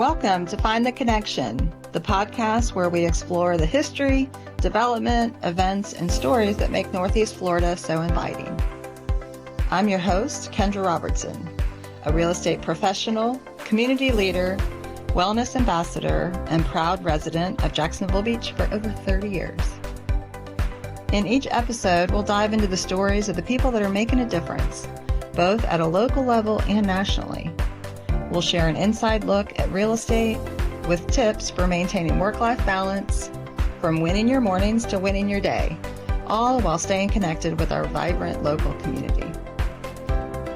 Welcome to Find the Connection, the podcast where we explore the history, development, events, and stories that make Northeast Florida so inviting. I'm your host, Kendra Robertson, a real estate professional, community leader, wellness ambassador, and proud resident of Jacksonville Beach for over 30 years. In each episode, we'll dive into the stories of the people that are making a difference, both at a local level and nationally. We'll share an inside look at real estate with tips for maintaining work-life balance, from winning your mornings to winning your day, all while staying connected with our vibrant local community.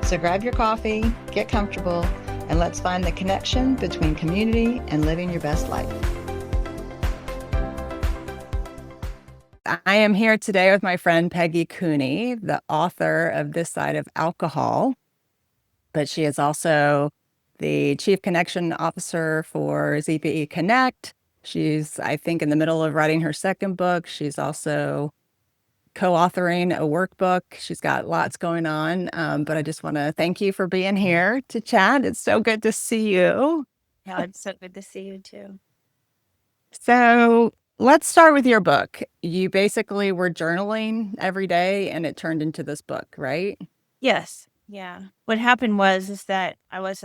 So grab your coffee, get comfortable, and let's find the connection between community and living your best life. I am here today with my friend Peggi Cooney, the author of This Side of Alcohol, but she is also the Chief Connection Officer for ZPE Connect. She's, I think, in the middle of writing her second book. She's also co-authoring a workbook. She's got lots going on, but I just want to thank you for being here to chat. It's so good to see you. Yeah, it's so good to see you too. So let's start with your book. You basically were journaling every day and it turned into this book, right? Yes. Yeah. What happened was that I was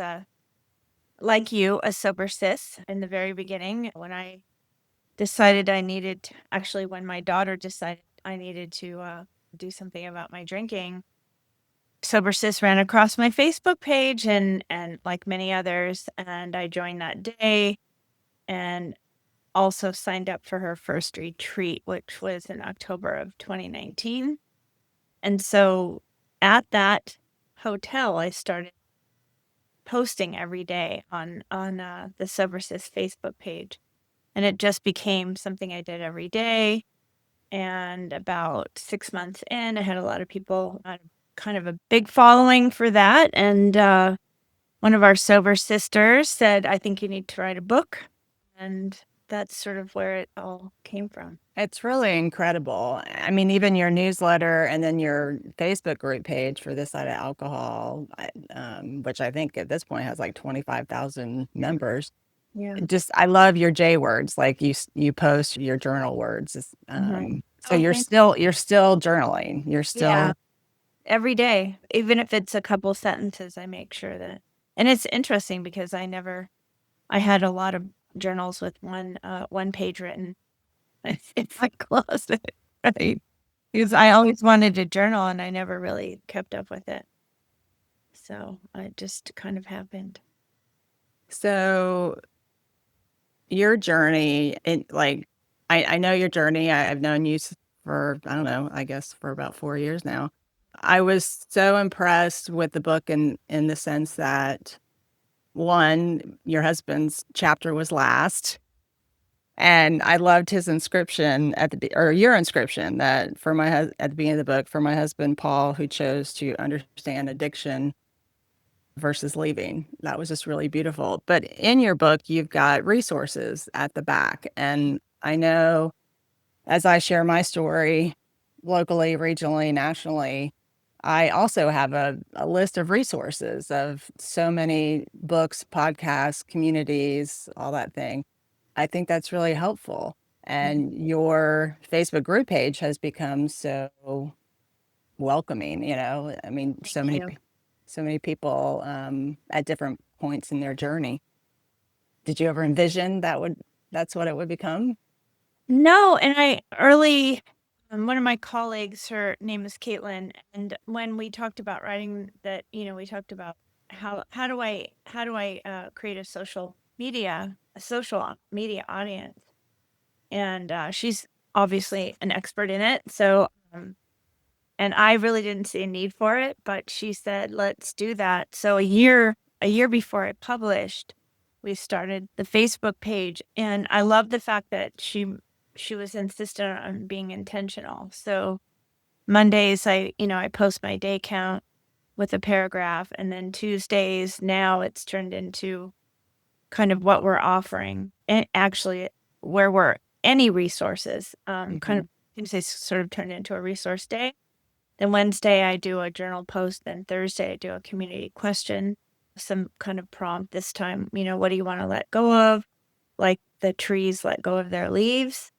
like you, a sober cis in the very beginning. When I decided when my daughter decided I needed to do something about my drinking, Sober Cis ran across my Facebook page and like many others, and I joined that day and also signed up for her first retreat, which was in October of 2019. And so at that hotel, I started posting every day on the Sober Cis Facebook page. And it just became something I did every day. And about 6 months in, I had a lot of people, kind of a big following for that. And one of our sober sisters said, I think you need to write a book. And that's sort of where it all came from. It's really incredible. I mean, even your newsletter and then your Facebook group page for This Side of Alcohol, which I think at this point has like 25,000 members. Yeah. I love your J words, like you post your journal words. So you're still journaling. You're still every day, even if it's a couple sentences, I make sure that. And it's interesting because I had a lot of journals with one page written. It's like closet, right? Because I always wanted to journal and I never really kept up with it. So it just kind of happened. So your journey, I know your journey. I've known you for, I don't know, I guess for about 4 years now. I was so impressed with the book in the sense that, one, your husband's chapter was last. And I loved his inscription your inscription that at the beginning of the book, for my husband, Paul, who chose to understand addiction versus leaving. That was just really beautiful. But in your book, you've got resources at the back. And I know as I share my story locally, regionally, nationally, I also have a list of resources of so many books, podcasts, communities, all that thing. I think that's really helpful. And your Facebook group page has become so welcoming, I mean, so many people at different points in their journey. Did you ever envision that's what it would become? No, and one of my colleagues, her name is Caitlin, and when we talked about writing that, we talked about how do I create a social media audience, and she's obviously an expert in it. So, and I really didn't see a need for it, but she said, let's do that. So a year before I published, we started the Facebook page, and I love the fact that she was insistent on being intentional. So Mondays, I post my day count with a paragraph, and then Tuesdays, now it's turned into kind of what we're offering, and actually where we're any resources. Kind of Tuesdays sort of turned into a resource day. Then Wednesday, I do a journal post. Then Thursday, I do a community question. some kind of prompt this time. What do you want to let go of? Like the trees let go of their leaves.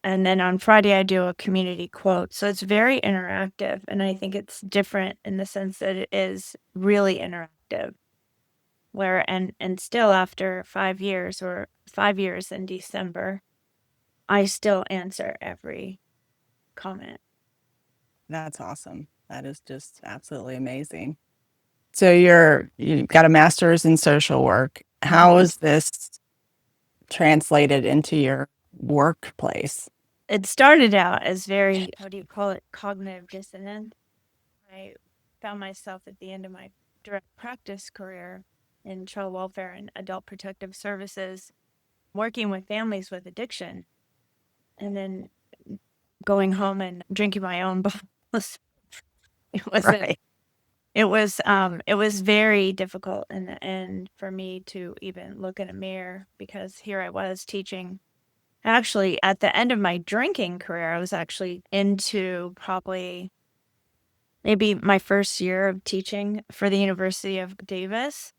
And then on Friday, I do a community quote. So it's very interactive. And I think it's different in the sense that it is really interactive. And still after 5 years, or 5 years in December, I still answer every comment. That's awesome. That is just absolutely amazing. So you've got a master's in social work. How is this translated into your workplace? It started out as very, what do you call it, cognitive dissonance. I found myself at the end of my direct practice career in child welfare and adult protective services, working with families with addiction, and then going home and drinking my own bottles. It wasn't. Right. It was very difficult in the end for me to even look in a mirror, because here I was teaching. Actually, at the end of my drinking career, I was actually into probably maybe my first year of teaching for the University of Davis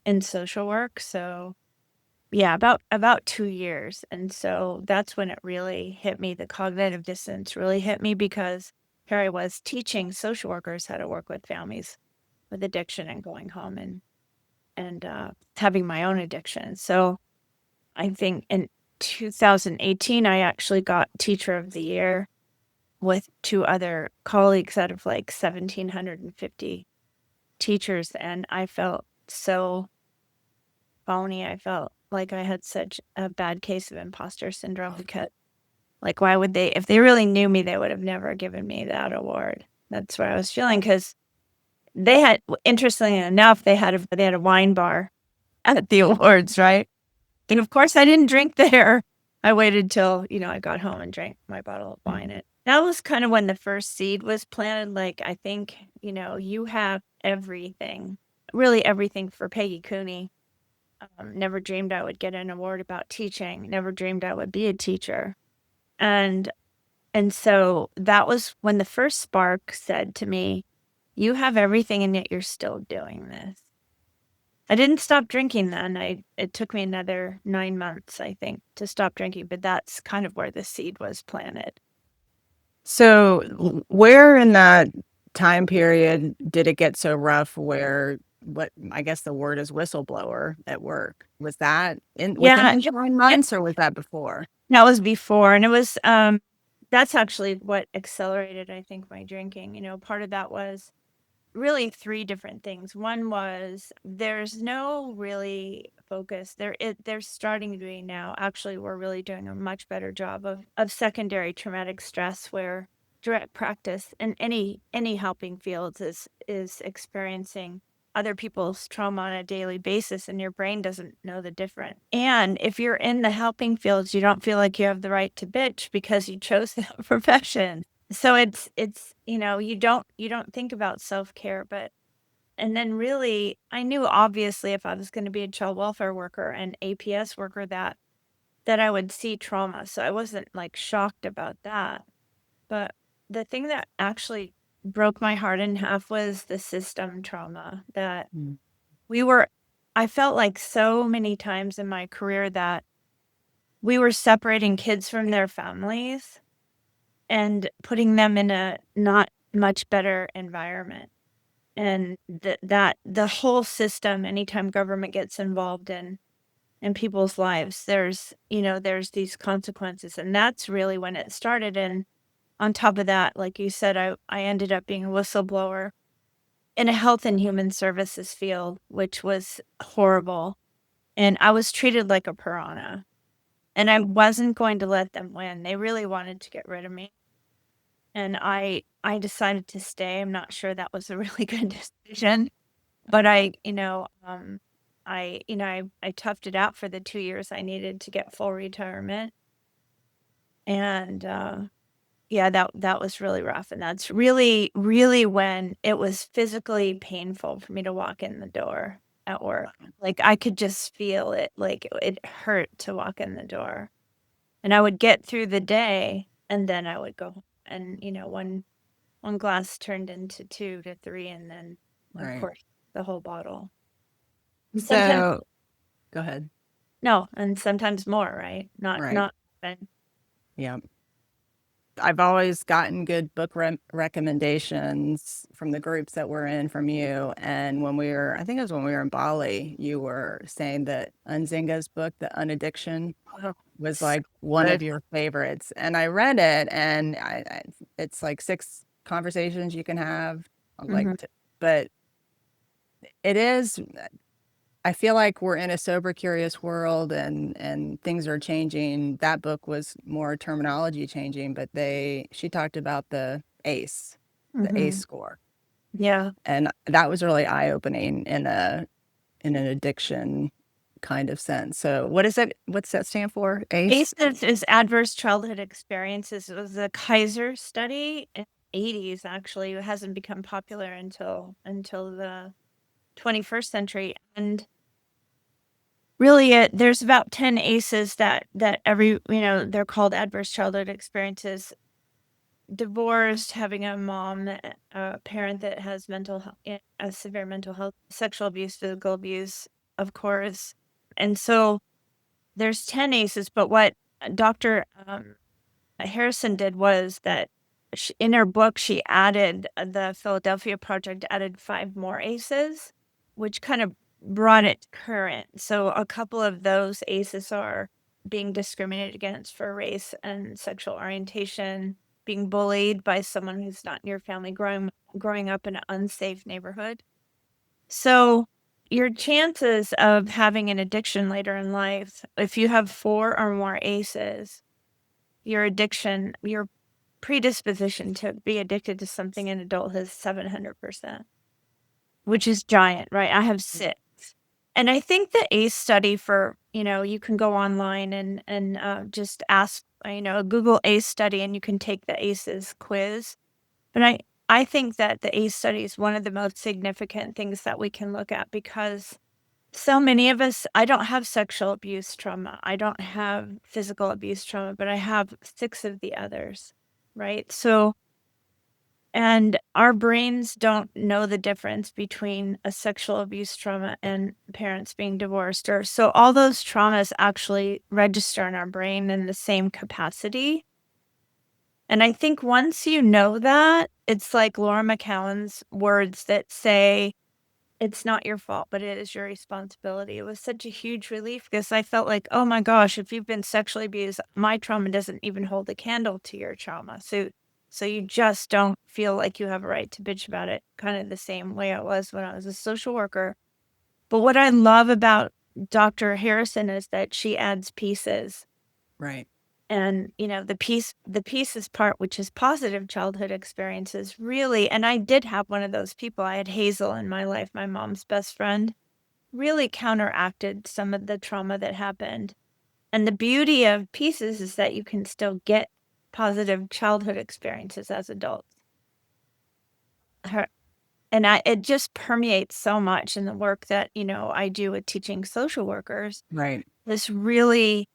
in social work. So yeah, about 2 years. And so that's when it really hit me. The cognitive dissonance really hit me, because here I was teaching social workers how to work with families with addiction and going home and having my own addiction. So I think in 2018, I actually got Teacher of the Year with two other colleagues out of like 1,750 teachers. And I felt so phony. I felt like I had such a bad case of imposter syndrome, because, like, why would they, if they really knew me, they would have never given me that award. That's what I was feeling, because they had, interestingly enough, they had a wine bar at the awards, right? And of course, I didn't drink there. I waited till, I got home and drank my bottle of wine. And that was kind of when the first seed was planted. Like, I think, you have everything, really everything for Peggi Cooney. Never dreamed I would get an award about teaching. Never dreamed I would be a teacher. And and so that was when the first spark said to me, you have everything and yet you're still doing this. I didn't stop drinking then. It took me another 9 months, I think, to stop drinking, but that's kind of where the seed was planted. So where in that time period did it get so rough where what I guess the word is whistleblower at work? Was that within Yeah, the 9 months or was that before? that was before, and it was that's actually what accelerated, I think, my drinking. Part of that was really three different things. One was there's no really focus. They're starting to be now. Actually, we're really doing a much better job of secondary traumatic stress, where direct practice in any helping fields is experiencing other people's trauma on a daily basis, and your brain doesn't know the difference. And if you're in the helping fields, you don't feel like you have the right to bitch because you chose that profession. So it's you don't think about self-care. But and then really I knew, obviously, if I was going to be a child welfare worker and APS worker, that I would see trauma. So I wasn't like shocked about that. But the thing that actually broke my heart in half was the system trauma that Mm. we were I felt like so many times in my career that we were separating kids from their families and putting them in a not much better environment. And that the whole system, anytime government gets involved in people's lives, there's these consequences. And that's really when it started. And on top of that, like you said, I ended up being a whistleblower in a health and human services field, which was horrible. And I was treated like a piranha. And I wasn't going to let them win. They really wanted to get rid of me. And I decided to stay. I'm not sure that was a really good decision, but I toughed it out for the 2 years I needed to get full retirement. And yeah, that was really rough. And that's really, really when it was physically painful for me to walk in the door at work. Like, I could just feel it. Like, it hurt to walk in the door. And I would get through the day, and then I would go home. And one glass turned into 2 to 3, and then, of Right. course, the whole bottle. Sometimes So go ahead. no, and sometimes more, right? Right. Not often. Yeah. I've always gotten good book recommendations from the groups that we're in from you. And when we were, I think it was when we were in Bali, you were saying that Unzinga's book, The Unaddiction, Oh, was so like one of good. your favorites. And I read it, and it's like 6 conversations you can have, like, Mhm. but it is. I feel like we're in a sober, curious world, and things are changing. That book was more terminology changing, but she talked about the ACE Mhm. score, Yeah. and that was really eye opening in an addiction kind of sense. So, what is it? What's that stand for? ACE? ACEs is adverse childhood experiences. It was a Kaiser study in the 80s, actually. It hasn't become popular until the 21st century. And really there's about 10 ACEs that they're called adverse childhood experiences. Divorced, having a parent that has a severe mental health, sexual abuse, physical abuse, of course. And so there's 10 ACEs, but what Dr. Harrison did was that in her book, she added the Philadelphia Project added 5 more ACEs, which kind of brought it current. So a couple of those ACEs are being discriminated against for race and sexual orientation, being bullied by someone who's not in your family, growing up in an unsafe neighborhood. So your chances of having an addiction later in life, if you have 4 or more ACEs, your predisposition to be addicted to something in adulthood is 700%, which is giant, right? I have 6. And I think the ACE study you can go online and just ask, Google ACE study and you can take the ACEs quiz. But I think that the ACE study is one of the most significant things that we can look at because so many of us, I don't have sexual abuse trauma. I don't have physical abuse trauma, but I have 6 of the others, right? So, and our brains don't know the difference between a sexual abuse trauma and parents being divorced or so all those traumas actually register in our brain in the same capacity. And I think once you know that, it's like Laura McCowan's words that say, it's not your fault, but it is your responsibility. It was such a huge relief because I felt like, oh my gosh, if you've been sexually abused, my trauma doesn't even hold a candle to your trauma. So you just don't feel like you have a right to bitch about it, kind of the same way I was when I was a social worker. But what I love about Dr. Harrison is that she adds pieces. Right. And, the pieces part, which is positive childhood experiences, really, and I did have one of those people. I had Hazel in my life, my mom's best friend, really counteracted some of the trauma that happened. And the beauty of pieces is that you can still get positive childhood experiences as adults. Her, and it just permeates so much in the work that, I do with teaching social workers. Right. This really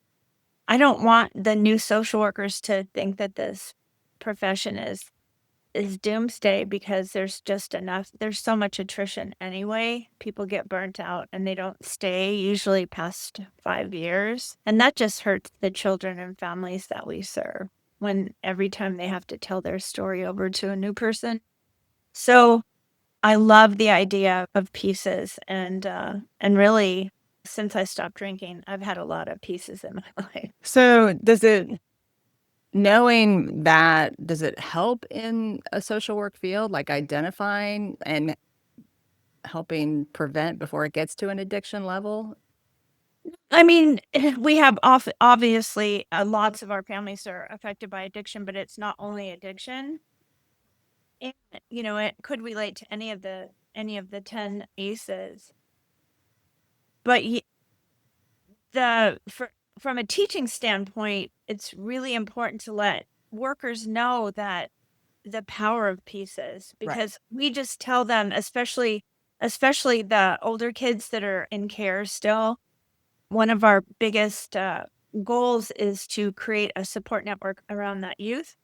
I don't want the new social workers to think that this profession is doomsday because there's so much attrition anyway. People get burnt out and they don't stay usually past 5 years. And that just hurts the children and families that we serve when every time they have to tell their story over to a new person. So I love the idea of pieces and really since I stopped drinking, I've had a lot of pieces in my life. So, knowing that, does it help in a social work field, like identifying and helping prevent before it gets to an addiction level? I mean, we have obviously lots of our families are affected by addiction, but it's not only addiction. And, it could relate to any of the 10 ACEs. But from a teaching standpoint, it's really important to let workers know that the power of pieces Right. because we just tell them, especially the older kids that are in care still. One of our biggest goals is to create a support network around that youth.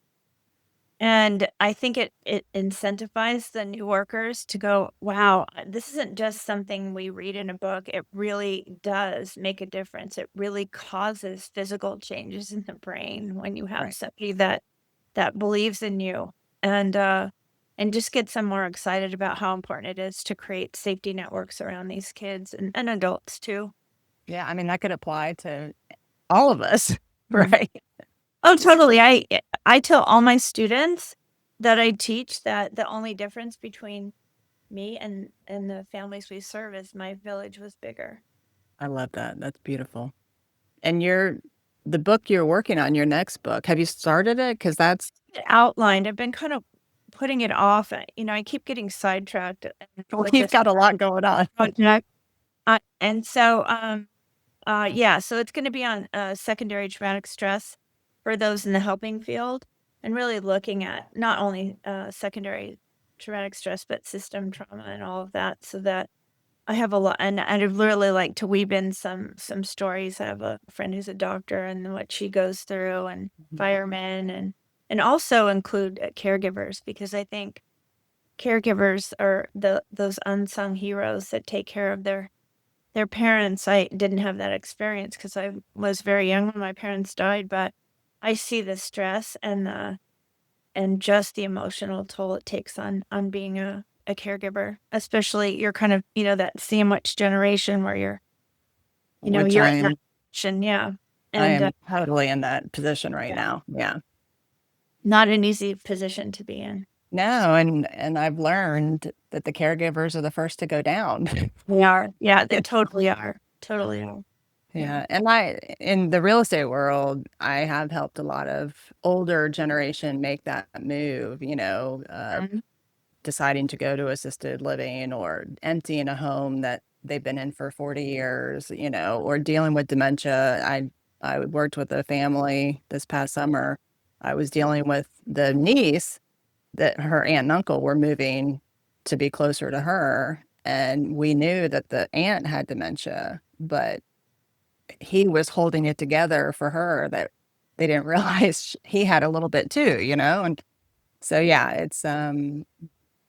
And I think it incentivized the new workers to go, wow, this isn't just something we read in a book. It really does make a difference. It really causes physical changes in the brain when you have Right. somebody that believes in you and just gets them more excited about how important it is to create safety networks around these kids and adults too. Yeah, I mean, that could apply to all of us, Mhm. right? Oh, totally. I tell all my students that I teach that the only difference between me and the families we serve is my village was bigger. I love that. That's beautiful. And the book you're working on, your next book, have you started it? Because that's Outlined, I've been kind of putting it off. I keep getting sidetracked well, with you've this got a lot going on. project. And so, yeah, so it's going to be on secondary traumatic stress for those in the helping field and really looking at not only secondary traumatic stress, but system trauma and all of that so that I have a lot, and I'd really like to weave in some stories. I have a friend who's a doctor and what she goes through, and Mhm. firemen, and also include caregivers because I think caregivers are those unsung heroes that take care of their parents. I didn't have that experience because I was very young when my parents died, but I see the stress and just the emotional toll it takes on being a caregiver, especially you're kind of, that sandwich generation where Which you're I in that am position, yeah, I and, am totally in that position right yeah, now. Yeah. not an easy position to be in. No, and I've learned that the caregivers are the first to go down. They are, yeah, they totally are, yeah. Yeah, and in the real estate world, I have helped a lot of older generation make that move, Mhm, deciding to go to assisted living or emptying a home that they've been in for 40 years, or dealing with dementia. I worked with a family this past summer. I was dealing with the niece that her aunt and uncle were moving to be closer to her, and we knew that the aunt had dementia, but he was holding it together for her that they didn't realize he had a little bit too, and so yeah,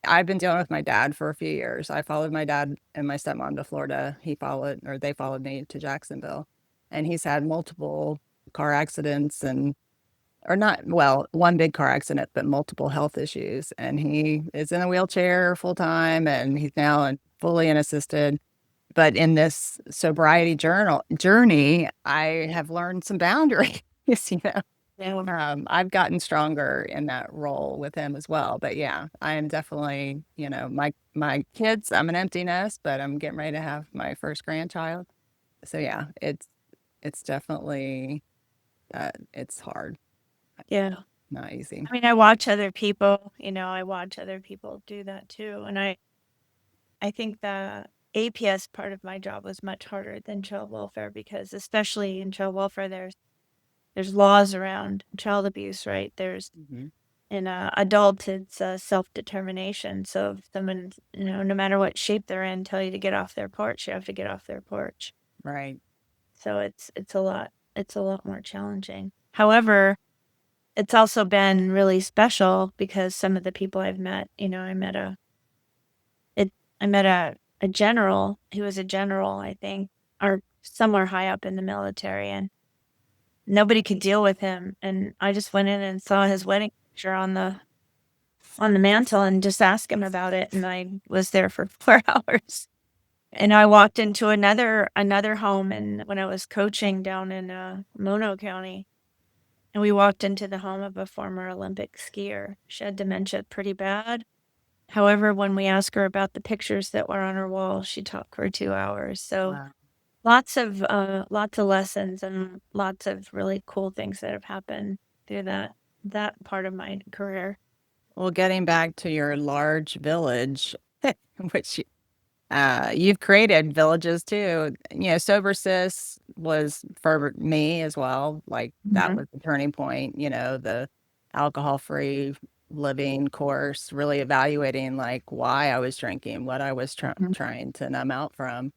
I've been dealing with my dad for a few years. I followed my dad and my stepmom to Florida. They followed me to Jacksonville. And he's had multiple car accidents or not, well, one big car accident, but multiple health issues. And he is in a wheelchair full time and he's now fully in assisted. But in this sobriety journey, I have learned some boundaries, you know. Yeah. I've gotten stronger in that role with him as well. But yeah, I am definitely, my kids, I'm an empty nest, but I'm getting ready to have my first grandchild. So yeah, it's definitely it's hard, Yeah. not easy. I mean, I watch other people do that too, and I think the APS part of my job was much harder than child welfare because especially in child welfare, there's laws around child abuse, right? Mhm. In adult, it's self-determination. So if someone, no matter what shape they're in, tell you to get off their porch, you have to get off their porch. Right. So it's a lot more challenging. However, it's also been really special because some of the people I've met, it I met a general who was a general, I think, or somewhere high up in the military, and nobody could deal with him, and I just went in and saw his wedding picture on the mantle and just asked him about it, and I was there for 4 hours. And I walked into another home and when I was coaching down in, Mono County, and we walked into the home of a former Olympic skier. She had dementia pretty bad. However, when we asked her about the pictures that were on her wall, she talked for 2 hours. So Wow. lots of lessons and lots of really cool things that have happened through that part of my career. Well, getting back to your large village, which you've created villages too. Sober Sis was for me as well. Like that Mhm, was the turning point, the alcohol-free living course, really evaluating like why I was drinking, what I was mhm. trying to numb out from.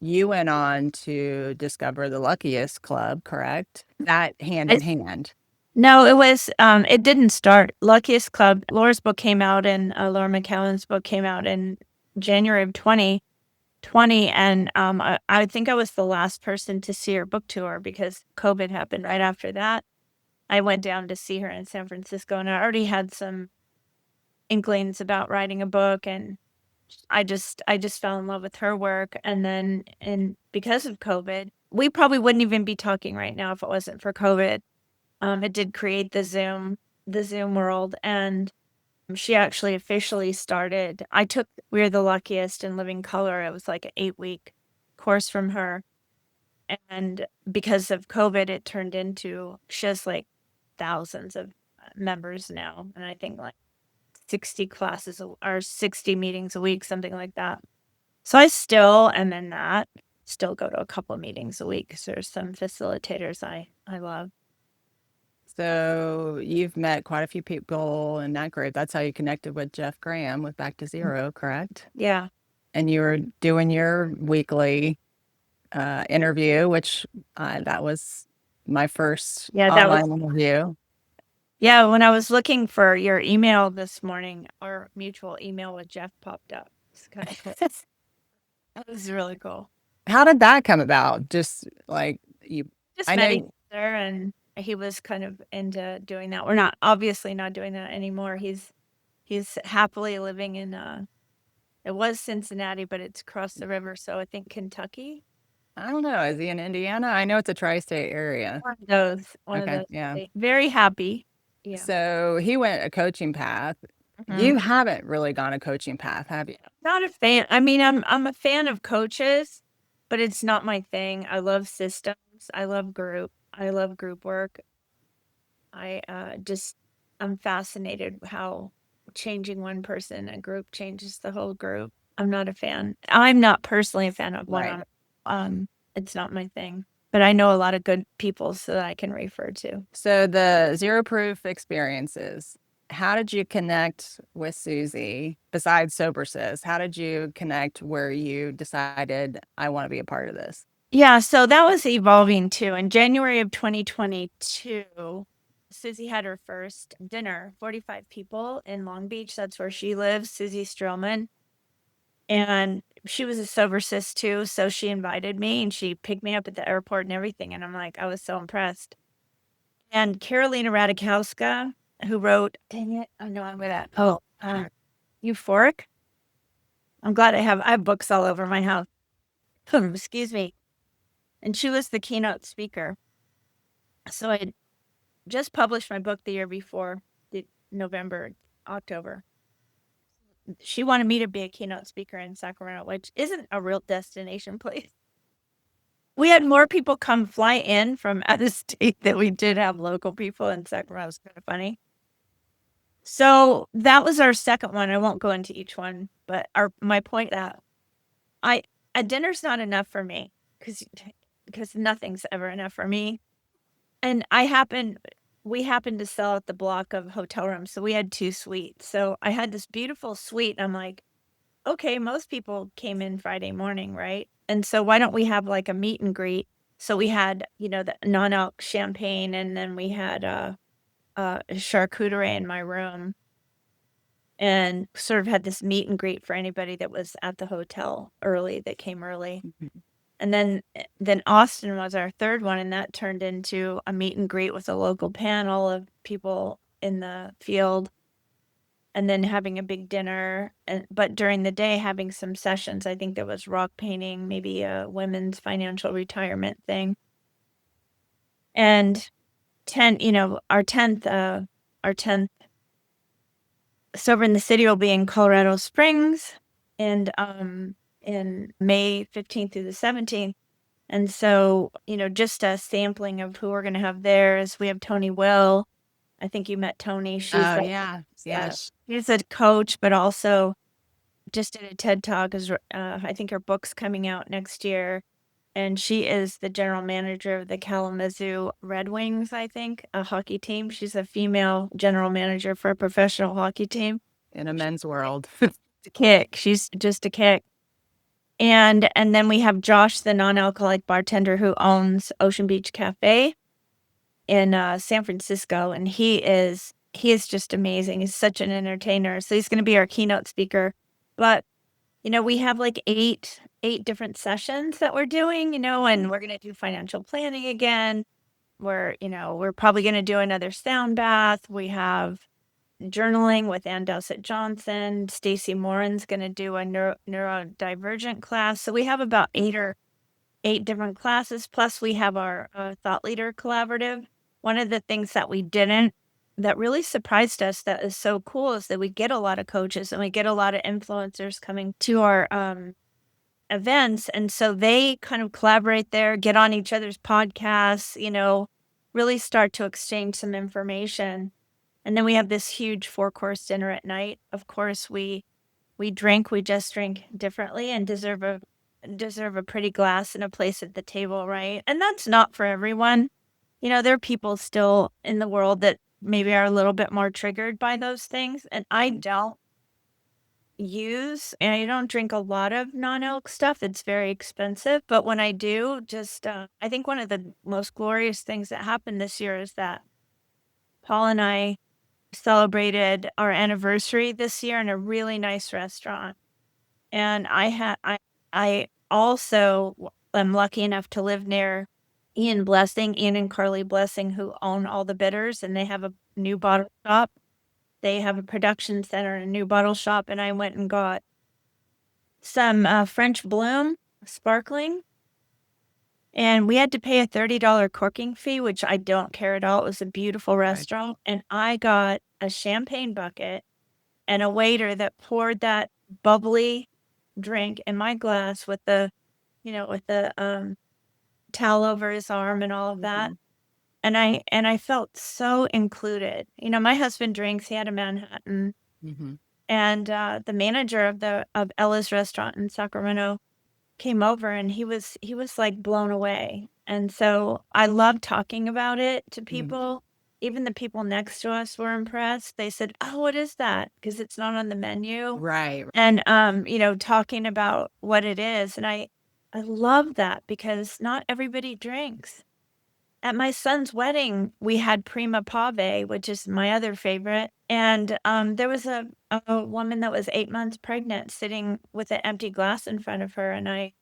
You went on to discover the Luckiest Club, correct? That hand I in hand. No, it didn't start. Luckiest Club, Laura's book came out and Laura McCallan's book came out in January of 2020. And I think I was the last person to see her book tour because COVID happened right after that. I went down to see her in San Francisco, and I already had some inklings about writing a book, and I just fell in love with her work. And then, and because of COVID, we probably wouldn't even be talking right now if it wasn't for COVID. It did create the Zoom world, and she actually officially started. I took We're the Luckiest in Living Color. It was like an 8-week course from her. And because of COVID, it turned into, she has like thousands of members now. And I think like 60 classes or 60 meetings a week, something like that. So I still am in that, still go to a couple of meetings a week because there's some facilitators I love. So you've met quite a few people in that group. That's how you connected with Jeff Graham with Back to Zero, correct? Yeah. And you were doing your weekly interview, which that was my first Yeah, that was online interview. Yeah, when I was looking for your email this morning, our mutual email with Jeff popped up. It's kind of cool. That was really cool. How did that come about? Just like you, Just I met each know, other, and he was kind of into doing that. We're not obviously not doing that anymore. He's happily living in it was Cincinnati, but it's across the river, so I think Kentucky. I don't know. Is he in Indiana? I know it's a tri-state area. One of Okay, those. yeah. Very happy. Yeah. So he went a coaching path. Mhm. You haven't really gone a coaching path, have you? Not a fan. I mean, I'm a fan of coaches, but it's not my thing. I love systems. I love group. I love group work. I just I'm fascinated how changing one person, a group changes the whole group. I'm not a fan. I'm not personally a fan of one Right. on it's not my thing. But I know a lot of good people so that I can refer to. So the zero proof experiences, how did you connect with Susie besides Sober Sis? How did you connect where you decided I want to be a part of this? Yeah, so that was evolving too. In January of 2022, Susie had her first dinner, 45 people in Long Beach. That's where she lives, Susie Strillman. And she was a sober sis too. So she invited me and she picked me up at the airport and everything. And I'm like, I was so impressed. And Carolina Radikowska, who wrote, dang it, I know I'm with that. Oh, Euphoric. I have books all over my house. Excuse me. And she was the keynote speaker. So I had just published my book the year before, November, October. She wanted me to be a keynote speaker in Sacramento, which isn't a real destination place. We had more people come fly in from out of state than we did have local people in Sacramento. It was kind of funny. So that was our second one. I won't go into each one, but my point that I a dinner's not enough for me because nothing's ever enough for me. And we happened to sell out the block of hotel rooms, so we had 2 suites. So I had this beautiful suite, and I'm like, "Okay, most people came in Friday morning, right? And so why don't we have, like, a meet and greet?" So we had, the non-alc champagne, and then we had, a charcuterie in my room, and sort of had this meet and greet for anybody that was at the hotel early, that came early. Mhm. And then Austin was our third one, and that turned into a meet and greet with a local panel of people in the field, and then having a big dinner, but during the day having some sessions. I think there was rock painting, maybe a women's financial retirement thing. And 10, our 10th Sober in the City will be in Colorado Springs, and in May 15th through the 17th. And so, just a sampling of who we're going to have there is we have Tony Will. I think you met Tony. Oh, yeah. Yes. She's a coach, but also just did a TED Talk. I think her book's coming out next year. And she is the general manager of the Kalamazoo Red Wings, I think, a hockey team. She's a female general manager for a professional hockey team. In a men's world. She's just a kick. And then we have Josh, the non-alcoholic bartender who owns Ocean Beach Cafe. in San Francisco, and he is just amazing. He's such an entertainer. So he's going to be our keynote speaker. But we have like eight different sessions that we're doing, and we're going to do financial planning again. We're probably going to do another sound bath. We have journaling with Ann Dowsett Johnson. Stacy Morin's going to do a neurodivergent class. So we have about eight different classes. Plus, we have our thought leader collaborative. One of the things that really surprised us that is so cool is that we get a lot of coaches and we get a lot of influencers coming to our events. And so they kind of collaborate there, get on each other's podcasts, really start to exchange some information. And then we have this huge 4-course dinner at night. Of course, we just drink differently and deserve a pretty glass and a place at the table, right? And that's not for everyone. There are people still in the world that maybe are a little bit more triggered by those things. And I don't drink a lot of non-alc stuff. It's very expensive. But when I do, I think one of the most glorious things that happened this year is that Paul and I celebrated our anniversary this year in a really nice restaurant. And I also am lucky enough to live near Ian and Carly Blessing, who own all the bitters, and they have a new bottle shop. They have a production center and a new bottle shop, and I went and got some French Bloom sparkling, and we had to pay a $30 corking fee, which I don't care at all. It was a beautiful restaurant, and I got a champagne bucket and a waiter that poured that bubbly drink in my glass with the towel over his arm and all of that. And I felt so included. My husband drinks. He had a Manhattan. And the manager of Ella's restaurant in Sacramento came over, and he was like blown away. And so I love talking about it to people. Even the people next to us were impressed. They said, "Oh, what is that?" Because it's not on the menu. Right. And talking about what it is. And I love that because not everybody drinks. At my son's wedding, we had Prima Pave, which is my other favorite. And there was a woman that was 8 months pregnant sitting with an empty glass in front of her. And I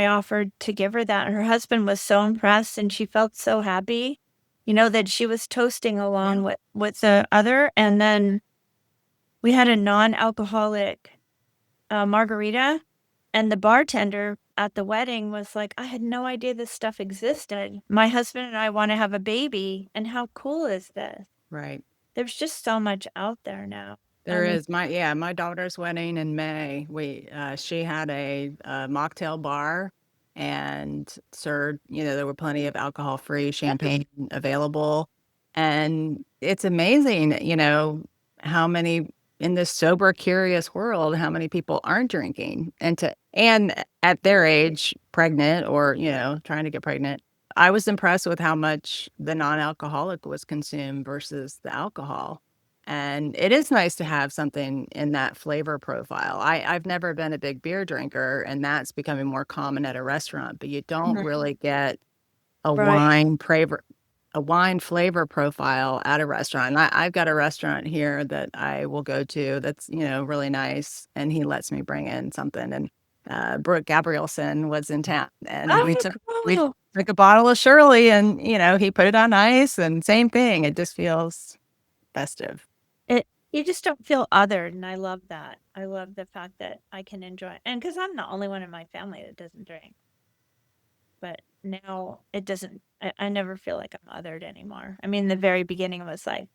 offered to give her that. And her husband was so impressed, and she felt so happy, that she was toasting along with the other. And then we had a non-alcoholic margarita. And the bartender at the wedding was like, "I had no idea this stuff existed. My husband and I want to have a baby. And how cool is this?" Right. There's just so much out there now. There is my daughter's wedding in May. She had a mocktail bar and served, there were plenty of alcohol-free champagne available. And it's amazing, how many in this sober, curious world, how many people aren't drinking and at their age, pregnant or, trying to get pregnant. I was impressed with how much the non-alcoholic was consumed versus the alcohol. And it is nice to have something in that flavor profile. I've never been a big beer drinker, and that's becoming more common at a restaurant, but you don't really get a wine flavor profile at a restaurant. I've got a restaurant here that I will go to that's, really nice, and he lets me bring in something. And Brooke Gabrielson was in town, and we took a bottle of Shirley, and, he put it on ice, and same thing. It just feels festive. You just don't feel othered, and I love that. I love the fact that I can enjoy it. And because I'm the only one in my family that doesn't drink. But now it doesn't, I never feel like I'm othered anymore. I mean, the very beginning was like,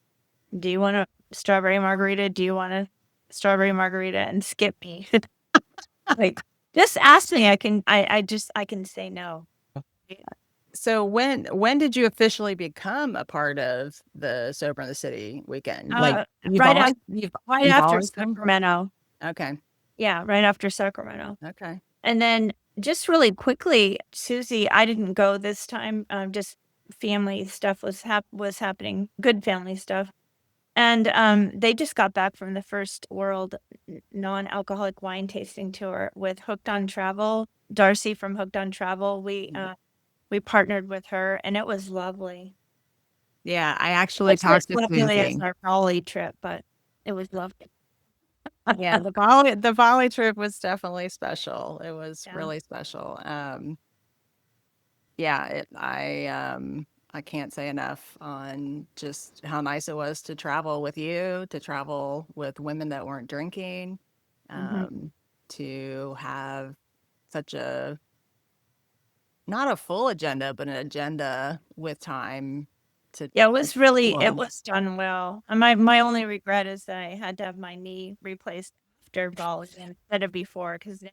"Do you want a strawberry margarita? Do you want a strawberry margarita?" And skip me. Like, just ask me. I can say no. So when did you officially become a part of the Sober in the City weekend? Like right after always been? Sacramento. Okay. Yeah, right after Sacramento. Okay. And then just really quickly, Susie, I didn't go this time. Just family stuff was happening, good family stuff. And they just got back from the first world non-alcoholic wine tasting tour with Hooked on Travel. Darcy from Hooked on Travel. We partnered with her, and it was lovely. Yeah, I actually Wasn't as talked to lovely as Susie. our Bali trip, but it was lovely. Yeah, the Bali trip was definitely special. It was Yeah. really special. Yeah, I can't say enough on just how nice it was to travel with you, to travel with women that weren't drinking, Mhm. um, to have such a not a full agenda, but an agenda with time to Yeah, it well, was done well. And my only regret is that I had to have my knee replaced after Bali instead of before, 'cause now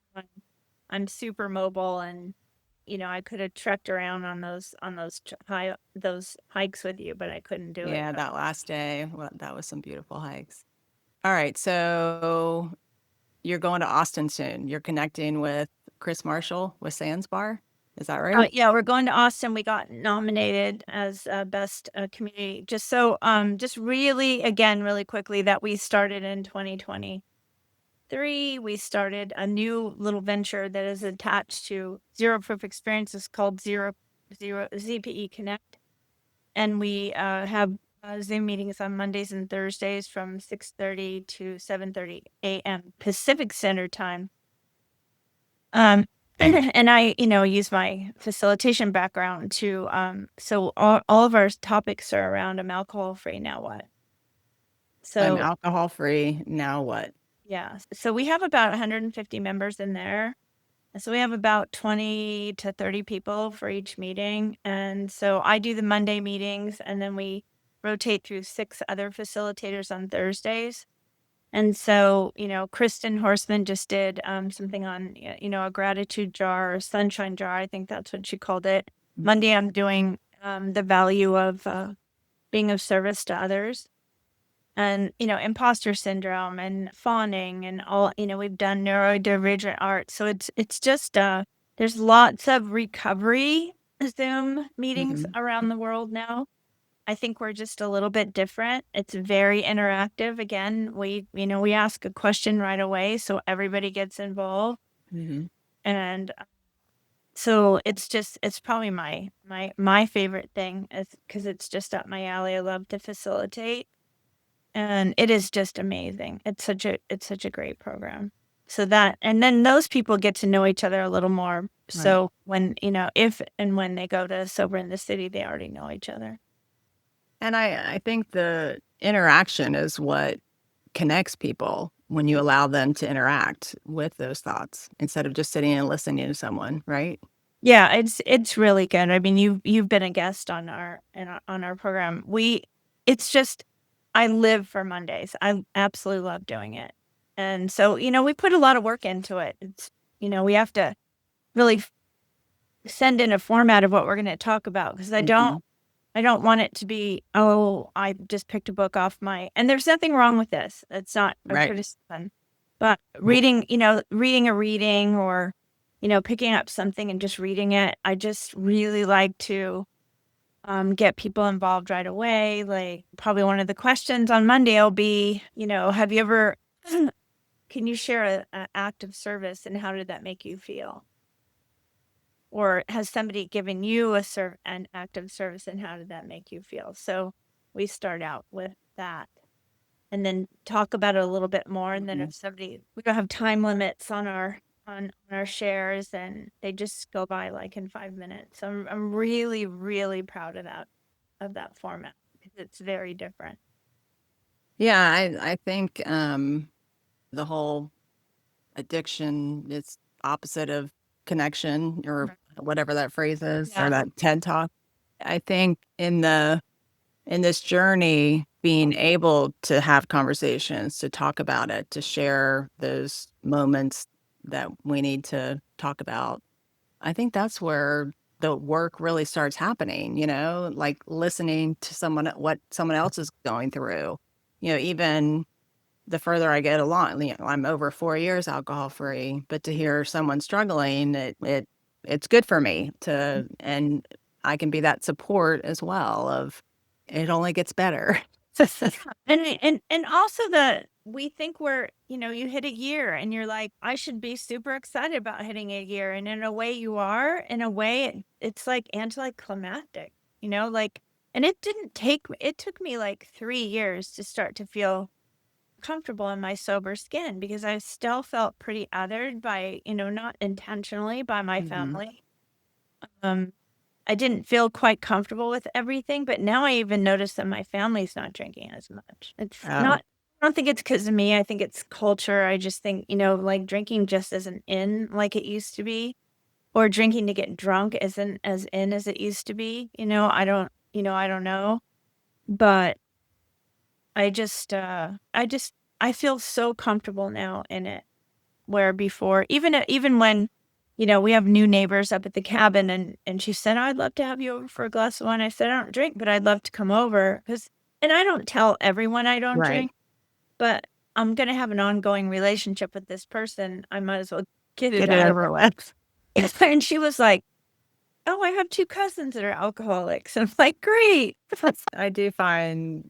I'm super mobile and, I could have trekked around on those hikes with you, but I couldn't do it. yeah, that last day, well, that was some beautiful hikes. All right, so you're going to Austin soon. You're connecting with Chris Marshall with Sands Bar. Is that right? Yeah, we're going to Austin. We got nominated as best community. Just really, again, really quickly, that we started in 2023. We started a new little venture that is attached to Zero Proof Experiences called Zero ZPE Connect, and we have Zoom meetings on Mondays and Thursdays from 6:30 to 7:30 a.m. Pacific Standard Time. Um, and I, use my facilitation background to, so all of our topics are around I'm alcohol free. Now what? I'm So alcohol free. Now what? yeah, so we have about 150 members in there. And so we have about 20 to 30 people for each meeting. And so I do the Monday meetings and then we rotate through 6 other facilitators on Thursdays. And so, Kristen Horseman just did something on, a gratitude jar or sunshine jar. I think that's what she called it. Monday, I'm doing the value of being of service to others and, imposter syndrome and fawning and all, we've done neurodivergent art. So it's just, there's lots of recovery Zoom meetings Mhm. around the world now. I think we're just a little bit different. It's very interactive. Again, we ask a question right away, so everybody gets involved. Mhm. And so it's probably my favorite thing is because it's just up my alley. I love to facilitate, and it is just amazing. It's such a great program. So that and then those people get to know each other a little more. Right. So when if and when they go to Sober in the City, they already know each other. And I think the interaction is what connects people when you allow them to interact with those thoughts instead of just sitting and listening to someone, right? Yeah, it's really good. I mean, you've been a guest on our program. It's just I live for Mondays. I absolutely love doing it. And so, we put a lot of work into it. We have to really send in a format of what we're going to talk about because Mhm. I don't want it to be, oh, I just picked a book off and there's nothing wrong with this. It's not a Right. criticism. But reading a reading or, picking up something and just reading it, I just really like to get people involved right away. Like probably one of the questions on Monday will be, have you ever, can you share a act of service and how did that make you feel? Or has somebody given you an act of service and how did that make you feel? So we start out with that and then talk about it a little bit more. And then Mhm. if we don't have time limits on our shares and they just go by like in 5 minutes. So I'm really, really proud of that format because it's very different. Yeah, I think the whole addiction is opposite of connection or Right. whatever that phrase is or Yeah. that TED talk. I think in this journey, being able to have conversations, to talk about it, to share those moments that we need to talk about, I think that's where the work really starts happening, like listening to what someone else is going through. Even the further I get along, I'm over 4 years alcohol free, but to hear someone struggling, it's good for me and I can be that support as well of it only gets better. Yeah, and also we think you hit a year and you're like, I should be super excited about hitting a year. And in a way you are, in a way it's like anticlimactic, like And it took me like 3 years to start to feel comfortable in my sober skin because I still felt pretty othered by, not intentionally by my Mhm. family. Um, I didn't feel quite comfortable with everything, but now I even notice that my family's not drinking as much. It's Oh, not I don't think it's because of me, I think it's culture. I just think, like, drinking just isn't in like it used to be, or drinking to get drunk isn't as in as it used to be, I don't know, but I feel so comfortable now in it, where before even when, we have new neighbors up at the cabin and she said, "I'd love to have you over for a glass of wine." I said, "I don't drink, but I'd love to come over, because," and I don't tell everyone I don't right. drink, but I'm gonna have an ongoing relationship with this person, I might as well get it Get it out of over her. with. And she was like, "Oh, I have 2 cousins that are alcoholics." And I'm like, "Great." I do find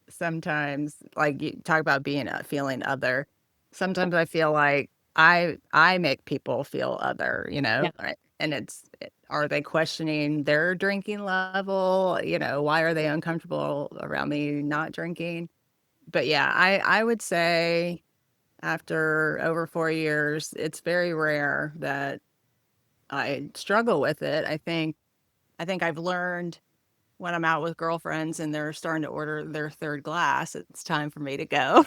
sometimes, like, you talk about being feeling other. Sometimes I feel like I make people feel other, Yeah. right? And are they questioning their drinking level? Why are they uncomfortable around me not drinking? But yeah, I would say after over 4 years, it's very rare that I struggle with it. I think I've learned when I'm out with girlfriends and they're starting to order their third glass, it's time for me to go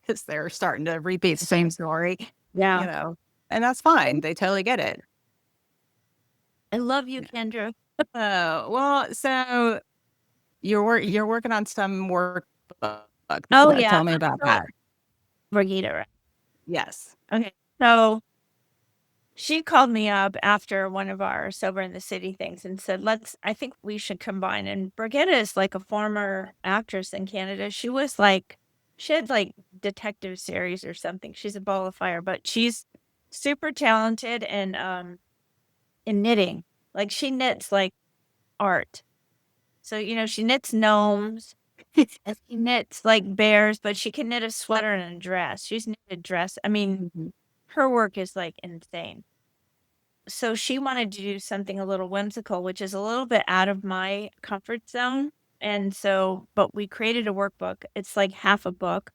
because they're starting to repeat the same story, you Yeah. know, and that's fine. They totally get it. I love you, Yeah. Kendra. Well, so you're working on some workbook. Oh, yeah. Tell me about So that. Brigida, right? Yes. Okay. So she called me up after one of our Sober in the City things and said, I think we should combine. And Brigida is like a former actress in Canada. She had like detective series or something. She's a ball of fire, but she's super talented and in knitting. Like, she knits like art. So, she knits gnomes and she knits like bears, but she can knit a sweater and a dress. She's knitted a dress. I mean, Mhm. her work is like insane. So she wanted to do something a little whimsical, which is a little bit out of my comfort zone. And so, but we created a workbook. It's like half a book,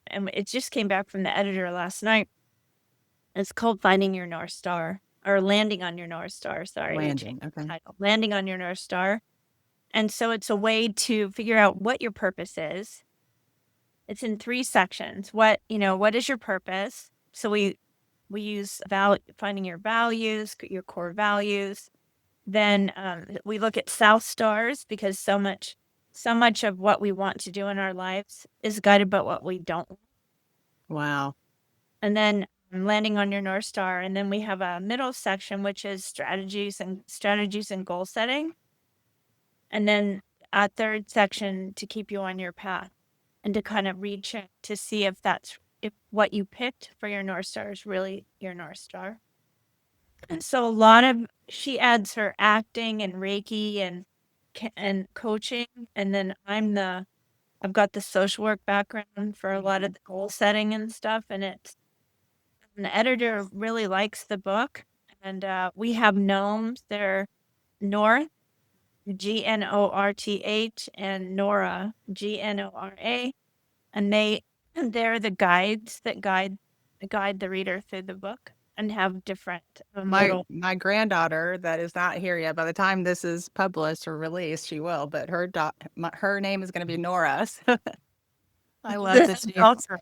and it just came back from the editor last night. It's called Finding Your North Star, or Landing on Your North Star. Sorry, we changed Landing. Okay. the title. Landing on Your North Star. And so it's a way to figure out what your purpose is. It's in 3 sections. What is your purpose? So we use finding your values, your core values. Then we look at South Stars, because so much of what we want to do in our lives is guided by what we don't. Wow. And then landing on your North Star. And then we have a middle section, which is strategies and goal setting. And then a third section to keep you on your path and to kind of recheck to see if what you picked for your North Star is really your North Star. And so she adds her acting and Reiki and coaching, and then I've got the social work background for a lot of the goal setting and stuff, and the editor really likes the book, and we have gnomes. They're North, Gnorth, and Nora, Gnora, and they're the guides that guide the reader through the book and have different My little. my granddaughter that is not here yet. By the time this is published or released, she will. But her name is going to be Nora. So I love This this is name. awesome.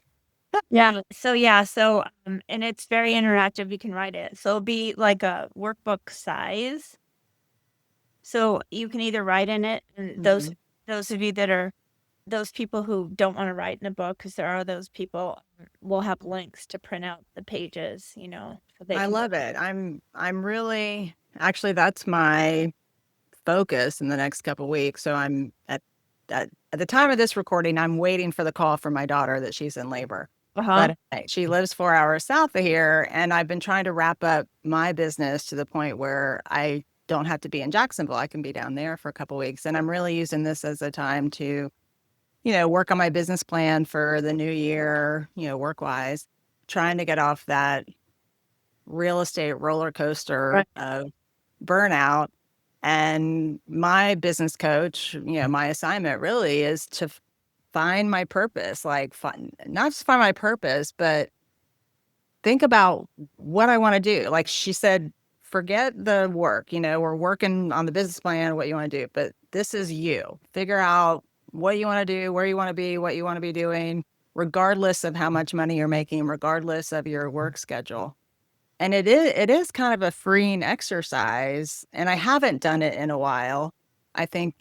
Yeah. And it's very interactive. You can write it. So it'll be like a workbook size. So you can either write in it, and those Mhm. those of you that are those people who don't want to write in a book, because there are those people, will have links to print out the pages, so they I can go. love it. I'm really actually that's my focus in the next couple weeks. So I'm at the time of this recording, I'm waiting for the call from my daughter that she's in labor. Uh-huh. But she lives 4 hours south of here, and I've been trying to wrap up my business to the point where I don't have to be in Jacksonville. I can be down there for a couple weeks, and I'm really using this as a time to, work on my business plan for the new year, work wise, trying to get off that real estate roller coaster Right. of burnout And my business coach, my assignment really is to find my purpose, like not just find my purpose, but think about what I want to do. Like she said, forget the work, we're working on the business plan, what you want to do, but this is you. Figure out what you want to do, where you want to be, what you want to be doing, regardless of how much money you're making, regardless of your work schedule. And it is kind of a freeing exercise. And I haven't done it in a while. I think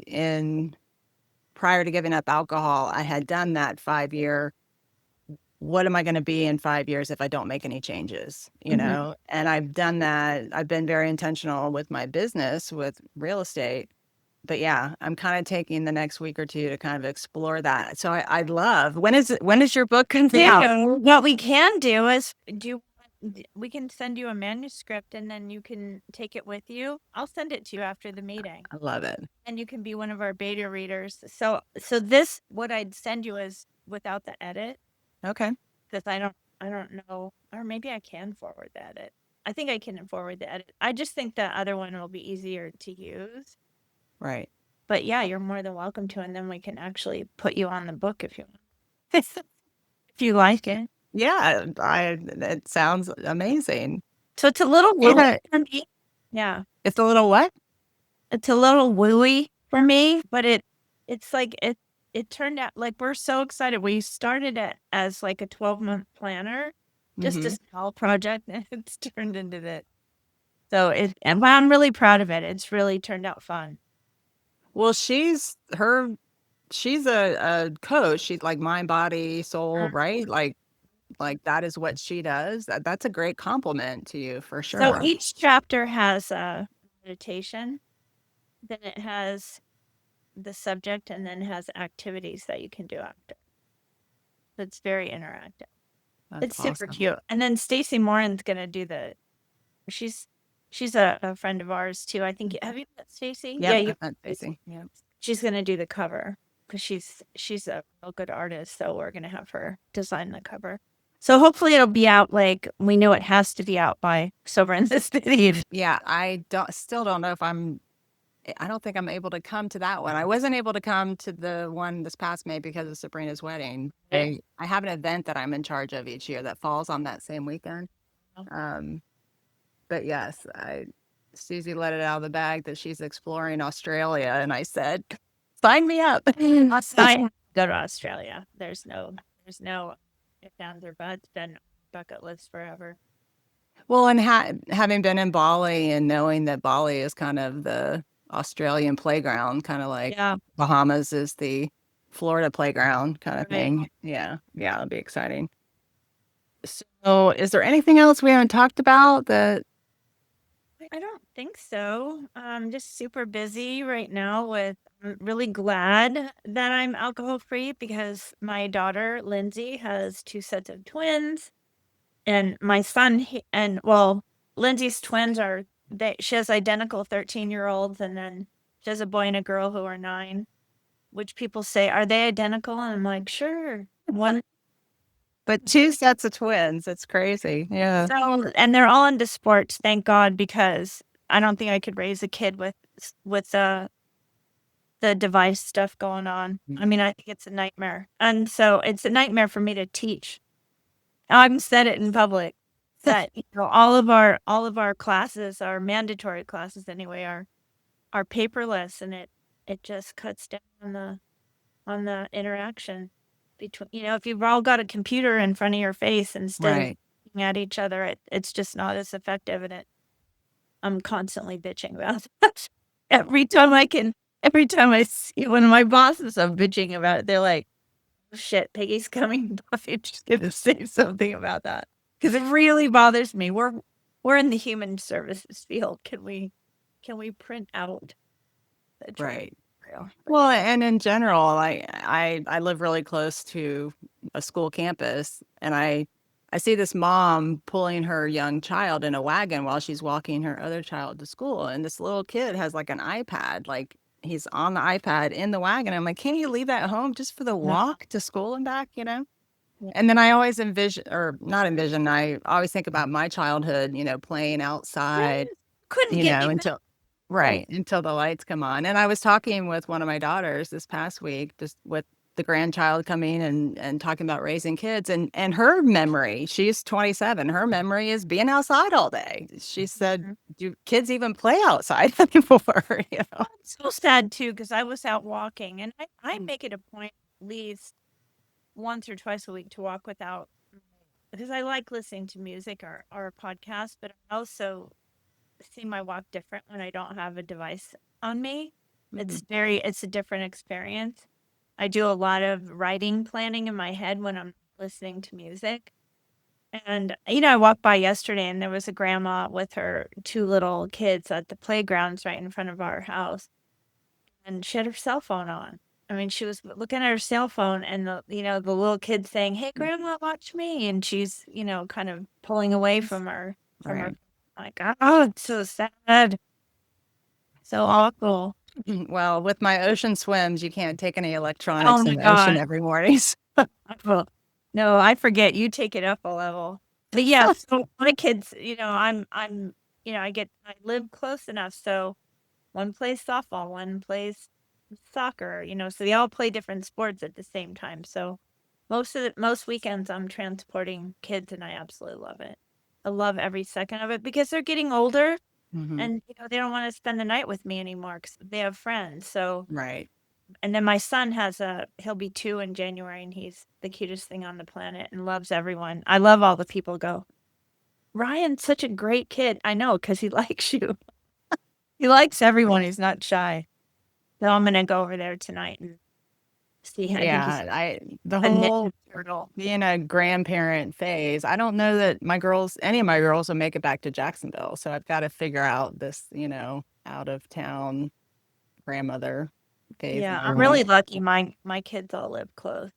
prior to giving up alcohol, I had done that 5 year, what am I going to be in 5 years if I don't make any changes, And I've done that. I've been very intentional with my business, with real estate. But yeah, I'm kind of taking the next week or two to kind of explore that. So I'd love, when is your book going to be out? What we can do is we can send you a manuscript and then you can take it with you. I'll send it to you after the meeting. I love it. And you can be one of our beta readers. So this, what I'd send you is without the edit. Okay. Because I don't know, or maybe I can forward the edit. I think I can forward the edit. I just think the other one will be easier to use. Right. But yeah, you're more than welcome to, and then we can actually put you on the book if you want. If you like it. Yeah, it sounds amazing. So it's a little wooey for me. Yeah. It's a little what? It's a little wooey for me, but it's like it turned out like we're so excited. We started it as like a 12-month planner, just a small project, and it's turned into that. So and I'm really proud of it. It's really turned out fun. Well, she's a coach. She's like mind, body, soul, right? Like that is what she does. That's a great compliment to you for sure. So each chapter has a meditation, then it has the subject, and then has activities that you can do after. It's very interactive. It's super cute. And then Stacy Morin's gonna do she's a friend of ours too. I think have you met Stacy? Yeah, you met Stacy. Yeah. She's gonna do the cover because she's a real good artist. So we're gonna have her design the cover. So hopefully it'll be out, like we know it has to be out by Sober in the City. Yeah, I still don't know if I don't think I'm able to come to that one. I wasn't able to come to the one this past May because of Sabrina's wedding. I have an event that I'm in charge of each year that falls on that same weekend. But yes, Susie let it out of the bag that she's exploring Australia, and I said, sign me up. I go to Australia. There's no if downs or buts, then bucket list forever. Well, and having been in Bali and knowing that Bali is kind of the Australian playground, kind of like Bahamas is the Florida playground kind of thing. Yeah, it'll be exciting. So is there anything else we haven't talked about that? I don't think so. I'm just super busy right now I'm really glad that I'm alcohol free because my daughter, Lindsay, has 2 sets of twins. And my son, Lindsay's twins she has identical 13-year-olds, and then she has a boy and a girl who are 9, which people say, are they identical? And I'm like, sure. One. But 2 sets of twins. It's crazy. Yeah. So, and they're all into sports, thank God, because I don't think I could raise a kid with the device stuff going on. I mean, I think it's a nightmare. And so it's a nightmare for me to teach. I've said it in public that all of our classes, our mandatory classes anyway, are paperless, and it just cuts down on the interaction between, if you've all got a computer in front of your face instead of looking at each other, it's just not as effective. And I'm constantly bitching about that. Every time I see one of my bosses, I'm bitching about it. They're like, oh, shit, Peggy's coming off. You're just gonna say something about that because it really bothers me. We're in the human services field. Can we print out the right? Well, and in general, I live really close to a school campus, and I see this mom pulling her young child in a wagon while she's walking her other child to school, and this little kid has like an iPad, like he's on the iPad in the wagon. I'm like, can't you leave that at home just for the walk to school and back, Yeah. And then I always I always think about my childhood, playing outside, couldn't get Right, until the lights come on. And I was talking with one of my daughters this past week, just with the grandchild coming and talking about raising kids and her memory, she's 27. Her memory is being outside all day. She said, Mhm. "Do kids even play outside anymore?" You know? It's so sad too because I was out walking, and I make it a point at least once or twice a week to walk without, because I like listening to music or a podcast, but I also see my walk different when I don't have a device on me. Mhm. It's a different experience. I do a lot of writing planning in my head when I'm listening to music. And, I walked by yesterday and there was a grandma with her two little kids at the playgrounds right in front of our house. And she had her cell phone on. I mean, she was looking at her cell phone and the little kid saying, "Hey, grandma, watch me." And she's, kind of pulling away from her. Right. Like, oh, it's so sad. So awful. Well, with my ocean swims, you can't take any Oh electronics my in the ocean God. every morning. Awful. No, I forget. You take it up a level. But yeah, so my kids, I live close enough. So one plays softball, one plays soccer, so they all play different sports at the same time. So most weekends I'm transporting kids and I absolutely love it. I love every second of it because they're getting older Mhm. and they don't want to spend the night with me anymore because they have friends. So, Right. and then my son he'll be 2 in January and he's the cutest thing on the planet and loves everyone. I love all the people go, "Ryan's such a great kid." I know, because he likes you. He likes everyone. He's not shy. So I'm gonna go over there tonight and see. I think he's Yeah, the a whole ninja turtle. being a grandparent phase, I don't know that any of my girls will make it back to Jacksonville. So I've got to figure out this, out of town grandmother phase Yeah, number I'm one. really lucky. My kids all live close,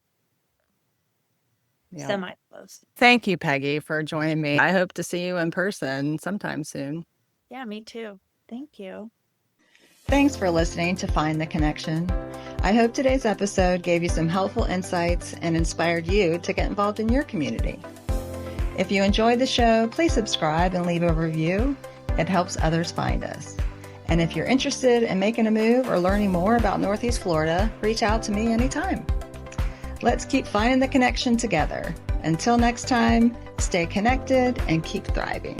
Yeah. semi close. Thank you, Peggy, for joining me. I hope to see you in person sometime soon. Yeah, me too. Thank you. Thanks for listening to Find the Connection. I hope today's episode gave you some helpful insights and inspired you to get involved in your community. If you enjoyed the show, please subscribe and leave a review. It helps others find us. And if you're interested in making a move or learning more about Northeast Florida, reach out to me anytime. Let's keep finding the connection together. Until next time, stay connected and keep thriving.